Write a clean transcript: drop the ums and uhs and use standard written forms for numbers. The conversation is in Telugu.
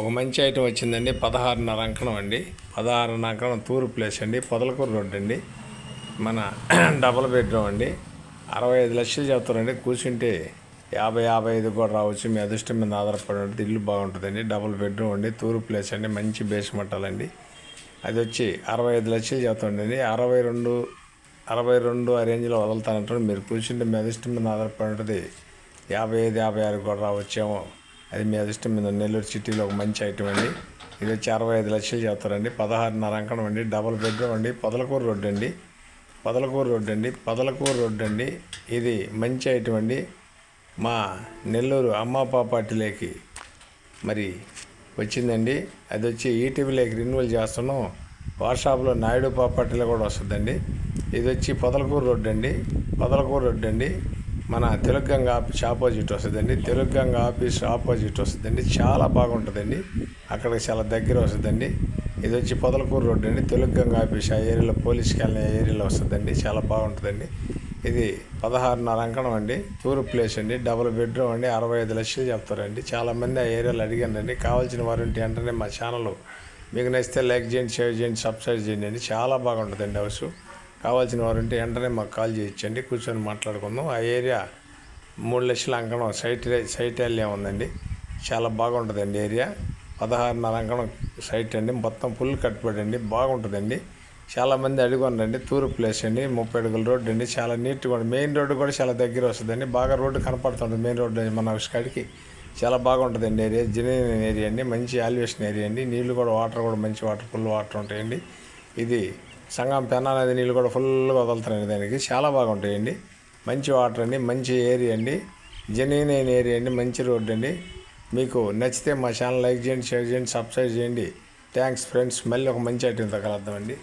ఒక మంచి ఐటమ్ వచ్చిందండి. 16.5 అంకణం అండి. 16.5 అంకణం తూరు ప్లేస్ అండి. పొదలకూరు రోడ్ అండి. మన డబుల్ బెడ్రూమ్ అండి. 65 లక్షలు చెప్తారండి. కూర్చుంటే 50-55 కూడా రావచ్చు. మీ అదృష్టం మీద ఆధారపడి ఉంటుంది. ఇల్లు బాగుంటుందండి. డబుల్ బెడ్రూమ్ అండి. తూరు ప్లేస్ అండి. మంచి బేస్ మట్టాలండి. అది వచ్చి 65 లక్షలు చెప్తాండి. 62 ఆ రేంజ్లో వదులుతానంటారు. మీరు కూర్చుంటే మీ అదృష్టం మీద ఆధారపడి ఉంటుంది. 55-56 కూడా రావచ్చేమో. అది మీ అదృష్టం మీద. నెల్లూరు సిటీలో ఒక మంచి ఐటమ్ అండి. ఇది వచ్చి 65 లక్షలు చెప్తారండి. 16.5 అంకణం అండి. డబుల్ బెడ్రూమ్ అండి. పొదలకూరు రోడ్ అండి. పొదలకూరు రోడ్ అండి. ఇది మంచి ఐటమ్ అండి. మా నెల్లూరు అమ్మ ప్రాపర్టీలోకి మరి వచ్చిందండి. అది వచ్చి ఈటీవీలోకి రెన్యువల్ చేస్తున్నాం. వాట్సాప్లో నాయుడు ప్రాపర్టీలో కూడా వస్తుందండి. ఇది వచ్చి పొదలకూరు రోడ్ అండి. మన తెలుగు గంగ ఆఫీస్ ఆపోజిట్ వస్తుందండి. తెలుగు గంగ ఆఫీస్ ఆపోజిట్ వస్తుందండి. చాలా బాగుంటుందండి. అక్కడికి చాలా దగ్గర వస్తుందండి. ఇది వచ్చి పొదలకూరు రోడ్ అండి. తెలుగు గంగ ఆఫీస్ ఆ ఏరియాలో పోలీస్ కాలనీ ఏరియాలో వస్తుందండి. చాలా బాగుంటుందండి. ఇది 16.5 అంకణం అండి. తూరు ప్లేస్ అండి. డబుల్ బెడ్రూమ్ అండి. 65 లక్షలు చెప్తారండి. చాలామంది ఆ ఏరియాలో అడిగానండి. కావాల్సిన వారు ఉంటే వెంటనే మా ఛానల్ మీకు నచ్చితే లైక్ చేయండి, షేర్ చేయండి, సబ్స్క్రైబ్ చేయండి అండి. చాలా బాగుంటుందండి హౌస్. కావాల్సిన వారు ఉంటే వెంటనే మాకు కాల్ చేయొచ్చండి. కూర్చొని మాట్లాడుకుందాం. ఆ ఏరియా 3 లక్షల అంకణం సైట్ ఏరియా ఉందండి. చాలా బాగుంటుందండి ఏరియా. 16.5 అంకణం సైట్ అండి. మొత్తం ఫుల్ కట్టుబడి అండి. బాగుంటుందండి. చాలామంది అడుగున్నారండి. తూరు ప్లేస్ అండి. 30 అడుగుల రోడ్డు అండి. చాలా నీట్గా ఉంటుంది. మెయిన్ రోడ్డు కూడా చాలా దగ్గర వస్తుందండి. బాగా రోడ్డు కనపడుతుంది. మెయిన్ రోడ్డు మన హౌస్ కాడికి చాలా బాగుంటుందండి ఏరియా. జెన్యూన్ ఏరియా అండి. మంచి ఆల్వేషన్ ఏరియా అండి. నీళ్ళు కూడా వాటర్ కూడా మంచి వాటర్ ఫుల్ వాటర్ ఉంటాయండి. ఇది సంగం పెన్నా నది నీళ్ళు కూడా ఫుల్గా వదులుతారండి. దానికి చాలా బాగుంటాయండి. మంచి వాటర్ అండి. మంచి ఏరియా అండి. జెన్యూన్ ఏరియా అండి. మంచి రోడ్డు అండి. మీకు నచ్చితే మా ఛానల్ లైక్ చేయండి, షేర్ చేయండి, సబ్స్క్రైబ్ చేయండి. Thanks friends. మళ్ళీ ఒక మంచి ఐటెంతో కలుద్దామండి.